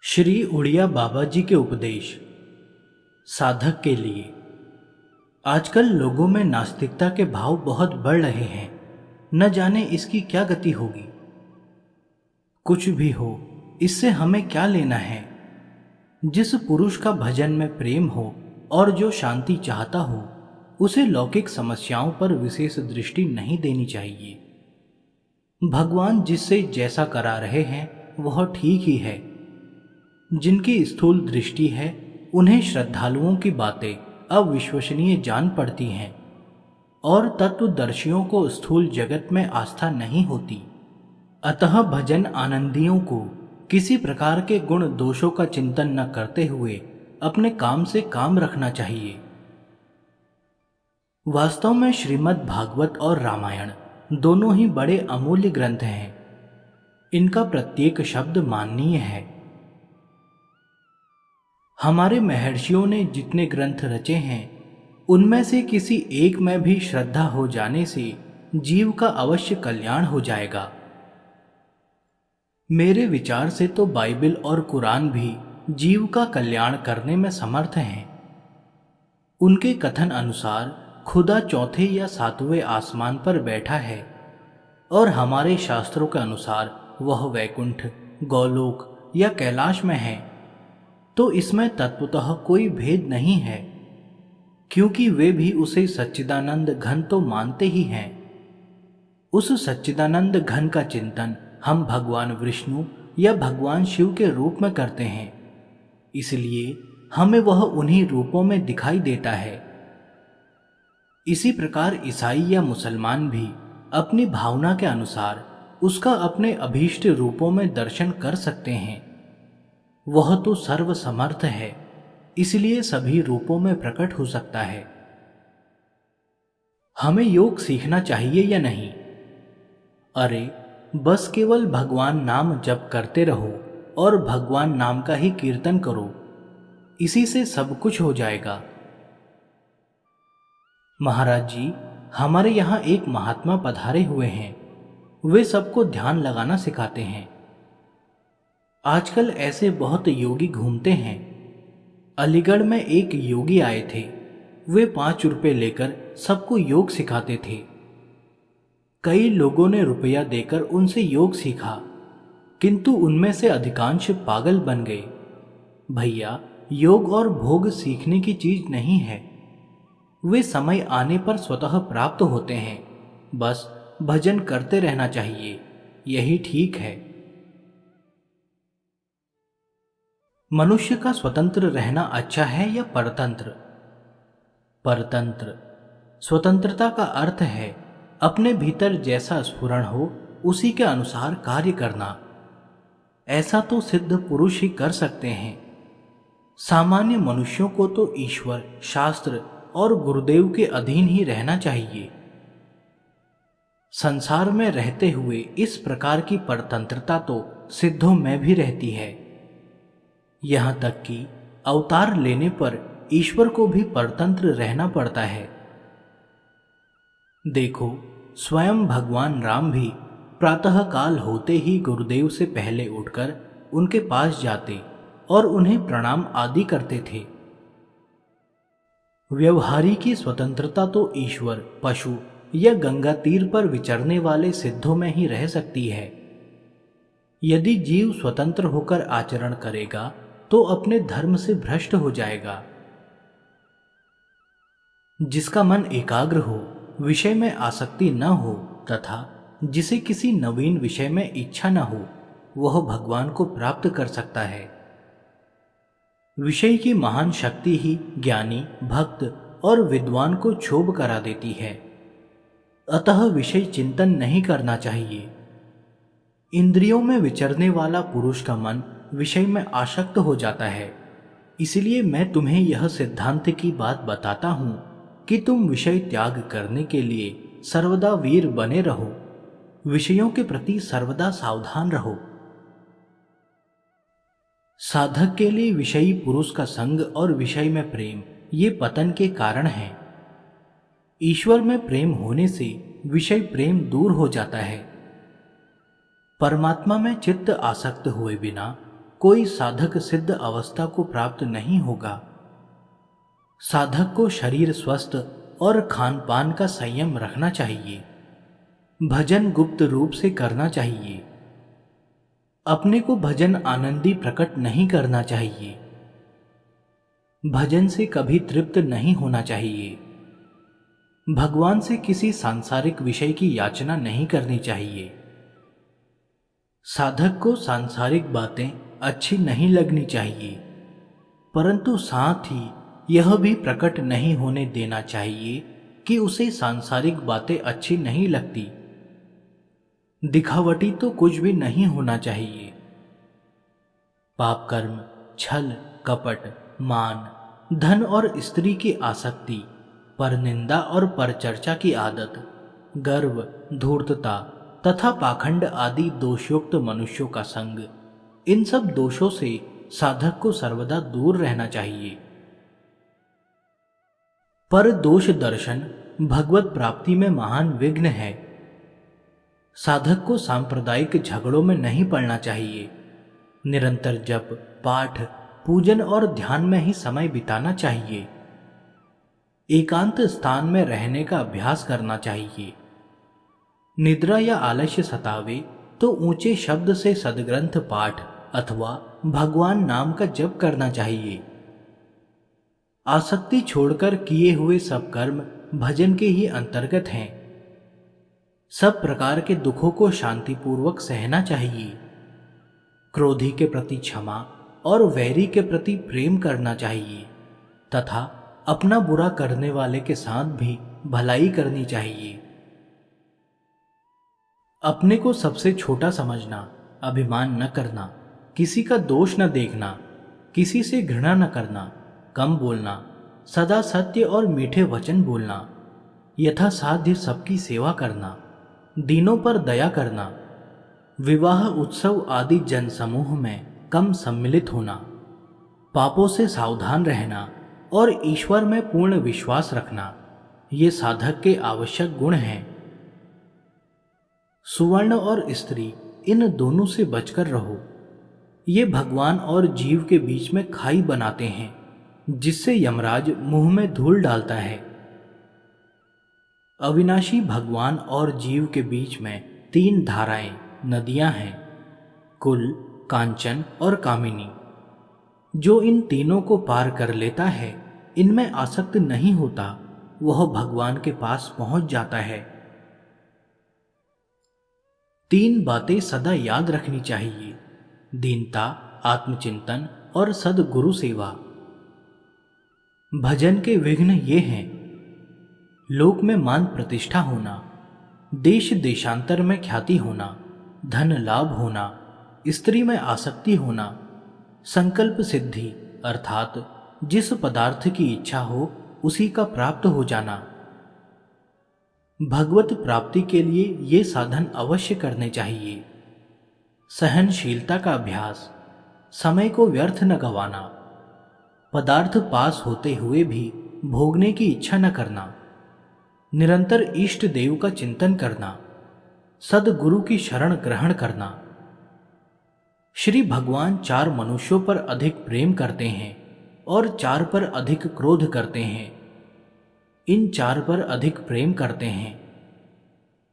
श्री उड़िया बाबा जी के उपदेश साधक के लिए। आजकल लोगों में नास्तिकता के भाव बहुत बढ़ रहे हैं। न जाने इसकी क्या गति होगी। कुछ भी हो, इससे हमें क्या लेना है। जिस पुरुष का भजन में प्रेम हो और जो शांति चाहता हो, उसे लौकिक समस्याओं पर विशेष दृष्टि नहीं देनी चाहिए। भगवान जिससे जैसा करा रहे हैं वह ठीक ही है। जिनकी स्थूल दृष्टि है उन्हें श्रद्धालुओं की बातें अविश्वसनीय जान पड़ती हैं और तत्वदर्शियों को स्थूल जगत में आस्था नहीं होती। अतः भजन आनंदियों को किसी प्रकार के गुण दोषों का चिंतन न करते हुए अपने काम से काम रखना चाहिए। वास्तव में श्रीमद् भागवत और रामायण दोनों ही बड़े अमूल्य ग्रंथ हैं। इनका प्रत्येक शब्द माननीय है। हमारे महर्षियों ने जितने ग्रंथ रचे हैं उनमें से किसी एक में भी श्रद्धा हो जाने से जीव का अवश्य कल्याण हो जाएगा। मेरे विचार से तो बाइबल और कुरान भी जीव का कल्याण करने में समर्थ हैं। उनके कथन अनुसार खुदा चौथे या सातवें आसमान पर बैठा है और हमारे शास्त्रों के अनुसार वह वैकुंठ, गौलोक या कैलाश में है। तो इसमें तत्वतः कोई भेद नहीं है, क्योंकि वे भी उसे सच्चिदानंद घन तो मानते ही हैं। उस सच्चिदानंद घन का चिंतन हम भगवान विष्णु या भगवान शिव के रूप में करते हैं, इसलिए हमें वह उन्हीं रूपों में दिखाई देता है। इसी प्रकार ईसाई या मुसलमान भी अपनी भावना के अनुसार उसका अपने अभीष्ट रूपों में दर्शन कर सकते हैं। वह तो सर्वसमर्थ है, इसलिए सभी रूपों में प्रकट हो सकता है। हमें योग सीखना चाहिए या नहीं? अरे बस केवल भगवान नाम जप करते रहो और भगवान नाम का ही कीर्तन करो, इसी से सब कुछ हो जाएगा। महाराज जी, हमारे यहाँ एक महात्मा पधारे हुए हैं। वे सबको ध्यान लगाना सिखाते हैं। आजकल ऐसे बहुत योगी घूमते हैं। अलीगढ़ में एक योगी आए थे। वे 5 रुपए लेकर सबको योग सिखाते थे। कई लोगों ने रुपया देकर उनसे योग सीखा, किंतु उनमें से अधिकांश पागल बन गए। भैया, योग और भोग सीखने की चीज नहीं है। वे समय आने पर स्वतः प्राप्त होते हैं। बस भजन करते रहना चाहिए, यही ठीक है। मनुष्य का स्वतंत्र रहना अच्छा है या परतंत्र? परतंत्र। स्वतंत्रता का अर्थ है अपने भीतर जैसा स्फुरण हो उसी के अनुसार कार्य करना। ऐसा तो सिद्ध पुरुष ही कर सकते हैं। सामान्य मनुष्यों को तो ईश्वर, शास्त्र और गुरुदेव के अधीन ही रहना चाहिए। संसार में रहते हुए इस प्रकार की परतंत्रता तो सिद्धों में भी रहती है। यहाँ तक कि अवतार लेने पर ईश्वर को भी परतंत्र रहना पड़ता है। देखो, स्वयं भगवान राम भी प्रातः काल होते ही गुरुदेव से पहले उठकर उनके पास जाते और उन्हें प्रणाम आदि करते थे। व्यवहारी की स्वतंत्रता तो ईश्वर, पशु या गंगा तीर पर विचरने वाले सिद्धों में ही रह सकती है। यदि जीव स्वतंत्र होकर आचरण करेगा तो अपने धर्म से भ्रष्ट हो जाएगा। जिसका मन एकाग्र हो, विषय में आसक्ति न हो तथा जिसे किसी नवीन विषय में इच्छा न हो, वह भगवान को प्राप्त कर सकता है। विषय की महान शक्ति ही ज्ञानी, भक्त और विद्वान को क्षोभ करा देती है। अतः विषय चिंतन नहीं करना चाहिए। इंद्रियों में विचरने वाला पुरुष का मन विषय में आसक्त हो जाता है। इसलिए मैं तुम्हें यह सिद्धांत की बात बताता हूं कि तुम विषय त्याग करने के लिए सर्वदा वीर बने रहो। विषयों के प्रति सर्वदा सावधान रहो। साधक के लिए विषयी पुरुष का संग और विषय में प्रेम ये पतन के कारण है। ईश्वर में प्रेम होने से विषय प्रेम दूर हो जाता है। परमात्मा में चित्त आसक्त हुए बिना कोई साधक सिद्ध अवस्था को प्राप्त नहीं होगा। साधक को शरीर स्वस्थ और खान पान का संयम रखना चाहिए। भजन गुप्त रूप से करना चाहिए। अपने को भजन आनंदी प्रकट नहीं करना चाहिए। भजन से कभी तृप्त नहीं होना चाहिए। भगवान से किसी सांसारिक विषय की याचना नहीं करनी चाहिए। साधक को सांसारिक बातें अच्छी नहीं लगनी चाहिए, परंतु साथ ही यह भी प्रकट नहीं होने देना चाहिए कि उसे सांसारिक बातें अच्छी नहीं लगती। दिखावटी तो कुछ भी नहीं होना चाहिए। पाप कर्म, छल कपट, मान, धन और स्त्री की आसक्ति, परनिंदा और परचर्चा की आदत, गर्व, धूर्तता तथा पाखंड आदि दोषयुक्त मनुष्यों का संग, इन सब दोषों से साधक को सर्वदा दूर रहना चाहिए। पर दोष दर्शन भगवत प्राप्ति में महान विघ्न है। साधक को सांप्रदायिक झगड़ों में नहीं पड़ना चाहिए। निरंतर जप, पाठ, पूजन और ध्यान में ही समय बिताना चाहिए। एकांत स्थान में रहने का अभ्यास करना चाहिए। निद्रा या आलस्य सतावे तो ऊंचे शब्द से सद्ग्रंथ पाठ अथवा भगवान नाम का जप करना चाहिए। आसक्ति छोड़कर किए हुए सब कर्म भजन के ही अंतर्गत हैं। सब प्रकार के दुखों को शांतिपूर्वक सहना चाहिए। क्रोधी के प्रति क्षमा और वैरी के प्रति प्रेम करना चाहिए तथा अपना बुरा करने वाले के साथ भी भलाई करनी चाहिए। अपने को सबसे छोटा समझना, अभिमान न करना, किसी का दोष न देखना, किसी से घृणा न करना, कम बोलना, सदा सत्य और मीठे वचन बोलना, यथासाध्य सबकी सेवा करना, दीनों पर दया करना, विवाह उत्सव आदि जनसमूह में कम सम्मिलित होना, पापों से सावधान रहना और ईश्वर में पूर्ण विश्वास रखना, ये साधक के आवश्यक गुण हैं। सुवर्ण और स्त्री, इन दोनों से बचकर रहो। ये भगवान और जीव के बीच में खाई बनाते हैं, जिससे यमराज मुंह में धूल डालता है। अविनाशी भगवान और जीव के बीच में 3 धाराएं, नदियां हैं, कुल, कांचन और कामिनी। जो इन तीनों को पार कर लेता है, इनमें आसक्त नहीं होता, वह भगवान के पास पहुंच जाता है। 3 बातें सदा याद रखनी चाहिए: दीनता, आत्मचिंतन और सद्गुरु सेवा। भजन के विघ्न ये हैं: लोक में मान प्रतिष्ठा होना, देश देशांतर में ख्याति होना, धन लाभ होना, स्त्री में आसक्ति होना, संकल्प सिद्धि अर्थात जिस पदार्थ की इच्छा हो उसी का प्राप्त हो जाना। भगवत प्राप्ति के लिए ये साधन अवश्य करने चाहिए। सहनशीलता का अभ्यास, समय को व्यर्थ न गंवाना, पदार्थ पास होते हुए भी भोगने की इच्छा न करना, निरंतर इष्ट देव का चिंतन करना, सद्गुरु की शरण ग्रहण करना। श्री भगवान 4 मनुष्यों पर अधिक प्रेम करते हैं और 4 पर अधिक क्रोध करते हैं। इन 4 पर अधिक प्रेम करते हैं।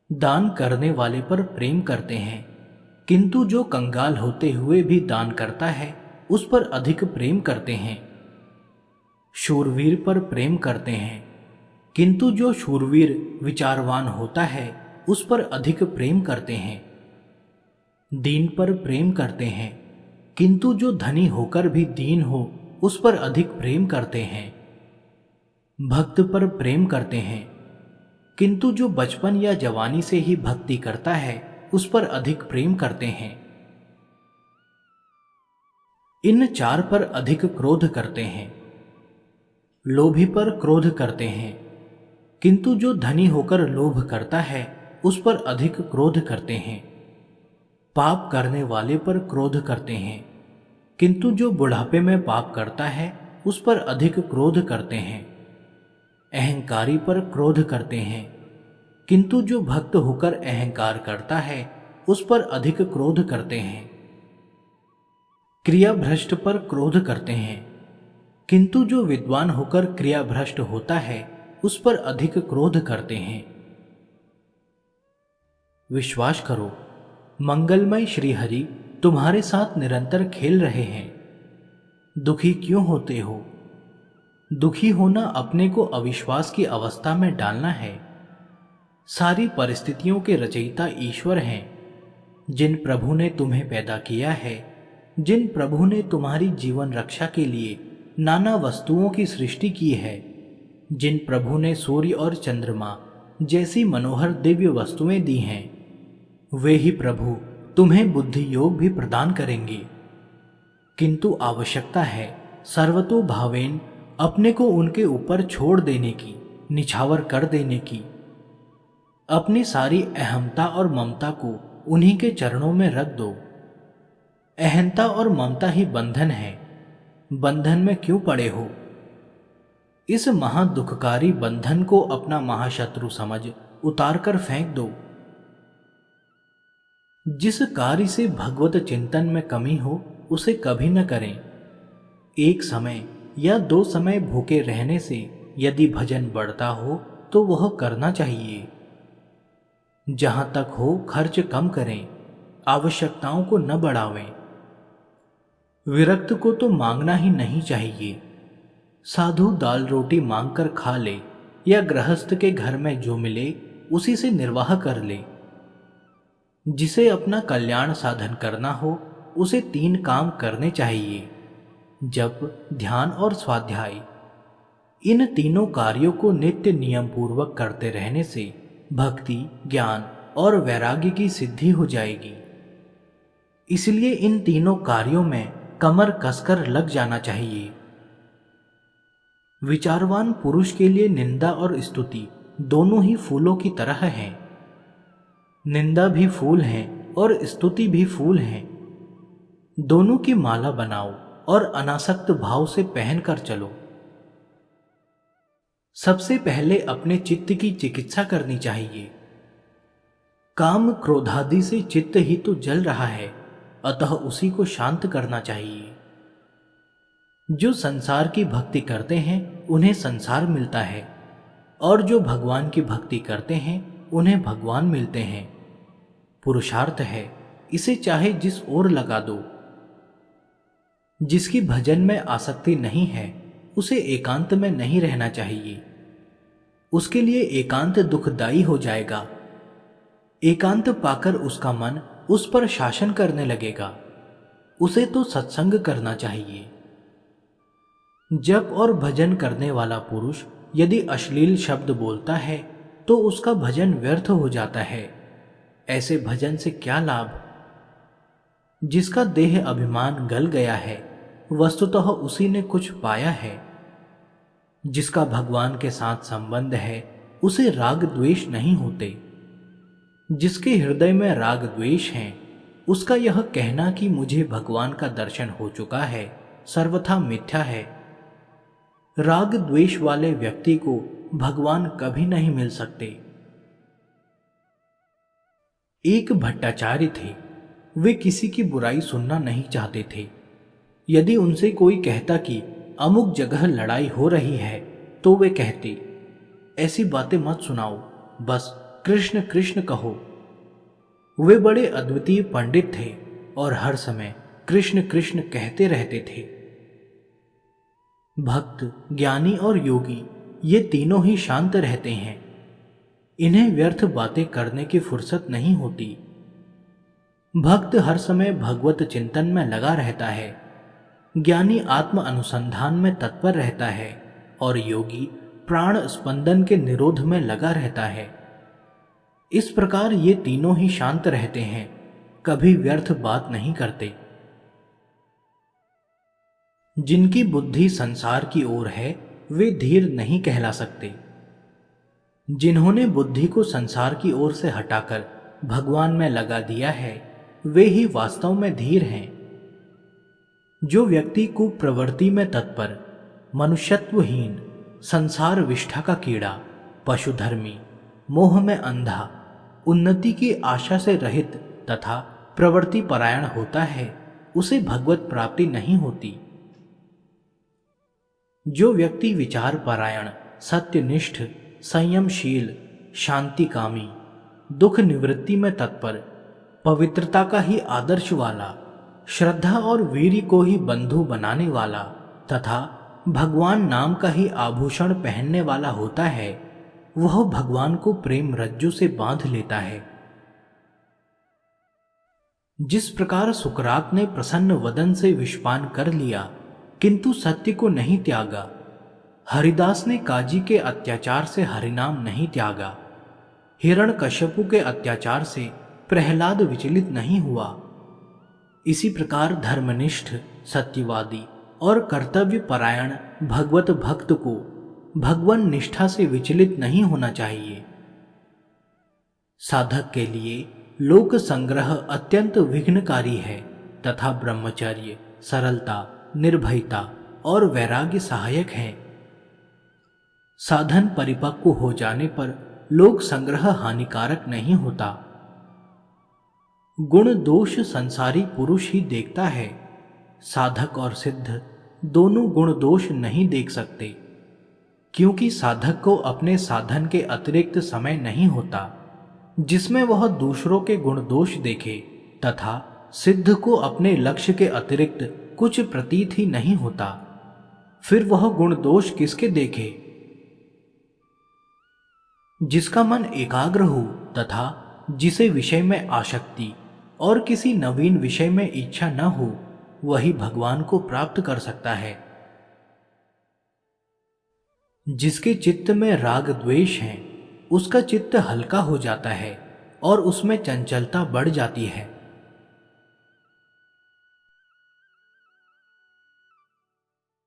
दान करने वाले पर प्रेम करते हैं, किंतु जो कंगाल होते हुए भी दान करता है उस पर अधिक प्रेम करते हैं। शूरवीर पर प्रेम करते हैं, किंतु जो शूरवीर विचारवान होता है उस पर अधिक प्रेम करते हैं। दीन पर प्रेम करते हैं, किंतु जो धनी होकर भी दीन हो उस पर अधिक प्रेम करते हैं। भक्त पर प्रेम करते हैं, किंतु जो बचपन या जवानी से ही भक्ति करता है उस पर अधिक प्रेम करते हैं। इन 4 पर अधिक क्रोध करते हैं। लोभी पर क्रोध करते हैं, किंतु जो धनी होकर लोभ करता है उस पर अधिक क्रोध करते हैं। पाप करने वाले पर क्रोध करते हैं, किंतु जो बुढ़ापे में पाप करता है उस पर अधिक क्रोध करते हैं। अहंकारी पर क्रोध करते हैं, किंतु जो भक्त होकर अहंकार करता है उस पर अधिक क्रोध करते हैं। क्रिया भ्रष्ट पर क्रोध करते हैं, किंतु जो विद्वान होकर क्रिया भ्रष्ट होता है उस पर अधिक क्रोध करते हैं। विश्वास करो, मंगलमय श्रीहरि तुम्हारे साथ निरंतर खेल रहे हैं। दुखी क्यों होते हो? दुखी होना अपने को अविश्वास की अवस्था में डालना है। सारी परिस्थितियों के रचयिता ईश्वर हैं। जिन प्रभु ने तुम्हें पैदा किया है, जिन प्रभु ने तुम्हारी जीवन रक्षा के लिए नाना वस्तुओं की सृष्टि की है, जिन प्रभु ने सूर्य और चंद्रमा जैसी मनोहर दिव्य वस्तुएं दी हैं, वे ही प्रभु तुम्हें बुद्धि योग भी प्रदान करेंगे। किंतु आवश्यकता है सर्वतोभावेन अपने को उनके ऊपर छोड़ देने की, निछावर कर देने की। अपनी सारी अहमता और ममता को उन्हीं के चरणों में रख दो। अहंता और ममता ही बंधन है। बंधन में क्यों पड़े हो? इस महादुखकारी बंधन को अपना महाशत्रु समझ उतारकर फेंक दो। जिस कार्य से भगवत चिंतन में कमी हो उसे कभी न करें। एक समय या 2 समय भूखे रहने से यदि भजन बढ़ता हो तो वह करना चाहिए। जहां तक हो खर्च कम करें, आवश्यकताओं को न बढ़ावें। विरक्त को तो मांगना ही नहीं चाहिए। साधु दाल रोटी मांगकर खा ले या गृहस्थ के घर में जो मिले उसी से निर्वाह कर ले। जिसे अपना कल्याण साधन करना हो उसे 3 काम करने चाहिए: जप, ध्यान और स्वाध्याय। इन तीनों कार्यों को नित्य नियम पूर्वक करते रहने से भक्ति, ज्ञान और वैराग्य की सिद्धि हो जाएगी। इसलिए इन तीनों कार्यों में कमर कसकर लग जाना चाहिए। विचारवान पुरुष के लिए निंदा और स्तुति दोनों ही फूलों की तरह हैं। निंदा भी फूल है और स्तुति भी फूल है। दोनों की माला बनाओ और अनासक्त भाव से पहनकर चलो। सबसे पहले अपने चित्त की चिकित्सा करनी चाहिए। काम क्रोधादि से चित्त ही तो जल रहा है, अतः उसी को शांत करना चाहिए। जो संसार की भक्ति करते हैं उन्हें संसार मिलता है, और जो भगवान की भक्ति करते हैं उन्हें भगवान मिलते हैं। पुरुषार्थ है, इसे चाहे जिस ओर लगा दो। जिसकी भजन में आसक्ति नहीं है उसे एकांत में नहीं रहना चाहिए। उसके लिए एकांत दुखदायी हो जाएगा। एकांत पाकर उसका मन उस पर शासन करने लगेगा। उसे तो सत्संग करना चाहिए। जप और भजन करने वाला पुरुष यदि अश्लील शब्द बोलता है तो उसका भजन व्यर्थ हो जाता है। ऐसे भजन से क्या लाभ? जिसका देह अभिमान गल गया है वस्तुतः उसी ने कुछ पाया है। जिसका भगवान के साथ संबंध है उसे राग द्वेष नहीं होते। जिसके हृदय में राग द्वेष है उसका यह कहना कि मुझे भगवान का दर्शन हो चुका है सर्वथा मिथ्या है। राग द्वेष वाले व्यक्ति को भगवान कभी नहीं मिल सकते। एक भट्टाचार्य थे। वे किसी की बुराई सुनना नहीं चाहते थे। यदि उनसे कोई कहता कि अमुक जगह लड़ाई हो रही है तो वे कहते, ऐसी बातें मत सुनाओ, बस कृष्ण कृष्ण कहो। वे बड़े अद्वितीय पंडित थे और हर समय कृष्ण कृष्ण कहते रहते थे। भक्त, ज्ञानी और योगी ये तीनों ही शांत रहते हैं। इन्हें व्यर्थ बातें करने की फुर्सत नहीं होती। भक्त हर समय भगवत चिंतन में लगा रहता है। ज्ञानी आत्म अनुसंधान में तत्पर रहता है और योगी प्राण स्पंदन के निरोध में लगा रहता है। इस प्रकार ये तीनों ही शांत रहते हैं, कभी व्यर्थ बात नहीं करते। जिनकी बुद्धि संसार की ओर है वे धीर नहीं कहला सकते। जिन्होंने बुद्धि को संसार की ओर से हटाकर भगवान में लगा दिया है वे ही वास्तव में धीर हैं। जो व्यक्ति कुप्रवृत्ति में तत्पर, मनुष्यत्वहीन, संसार विष्ठा का कीड़ा, पशुधर्मी, मोह में अंधा, उन्नति की आशा से रहित तथा प्रवृत्ति परायण होता है उसे भगवत प्राप्ति नहीं होती। जो व्यक्ति विचार परायण, सत्यनिष्ठ, संयमशील, शांतिकामी, दुख निवृत्ति में तत्पर, पवित्रता का ही आदर्श वाला, श्रद्धा और वीर्य को ही बंधु बनाने वाला तथा भगवान नाम का ही आभूषण पहनने वाला होता है, वह भगवान को प्रेम रज्जु से बांध लेता है। जिस प्रकार सुकरात ने प्रसन्न वदन से विषपान कर लिया किंतु सत्य को नहीं त्यागा, हरिदास ने काजी के अत्याचार से हरिनाम नहीं त्यागा, हिरण्यकश्यपु के अत्याचार से प्रहलाद विचलित नहीं हुआ, इसी प्रकार धर्मनिष्ठ, सत्यवादी और कर्तव्य परायण भगवत भक्त को भगवान निष्ठा से विचलित नहीं होना चाहिए। साधक के लिए लोक संग्रह अत्यंत विघ्नकारी है तथा ब्रह्मचर्य, सरलता, निर्भयता और वैराग्य सहायक हैं। साधन परिपक्व हो जाने पर लोक संग्रह हानिकारक नहीं होता। गुण दोष संसारी पुरुष ही देखता है, साधक और सिद्ध दोनों गुण दोष नहीं देख सकते, क्योंकि साधक को अपने साधन के अतिरिक्त समय नहीं होता जिसमें वह दूसरों के गुण दोष देखे, तथा सिद्ध को अपने लक्ष्य के अतिरिक्त कुछ प्रतीत ही नहीं होता, फिर वह गुण दोष किसके देखे? जिसका मन एकाग्र हो तथा जिसे विषय में आसक्ति और किसी नवीन विषय में इच्छा न हो, वही भगवान को प्राप्त कर सकता है। जिसके चित्त में राग द्वेष है, उसका चित्त हल्का हो जाता है और उसमें चंचलता बढ़ जाती है।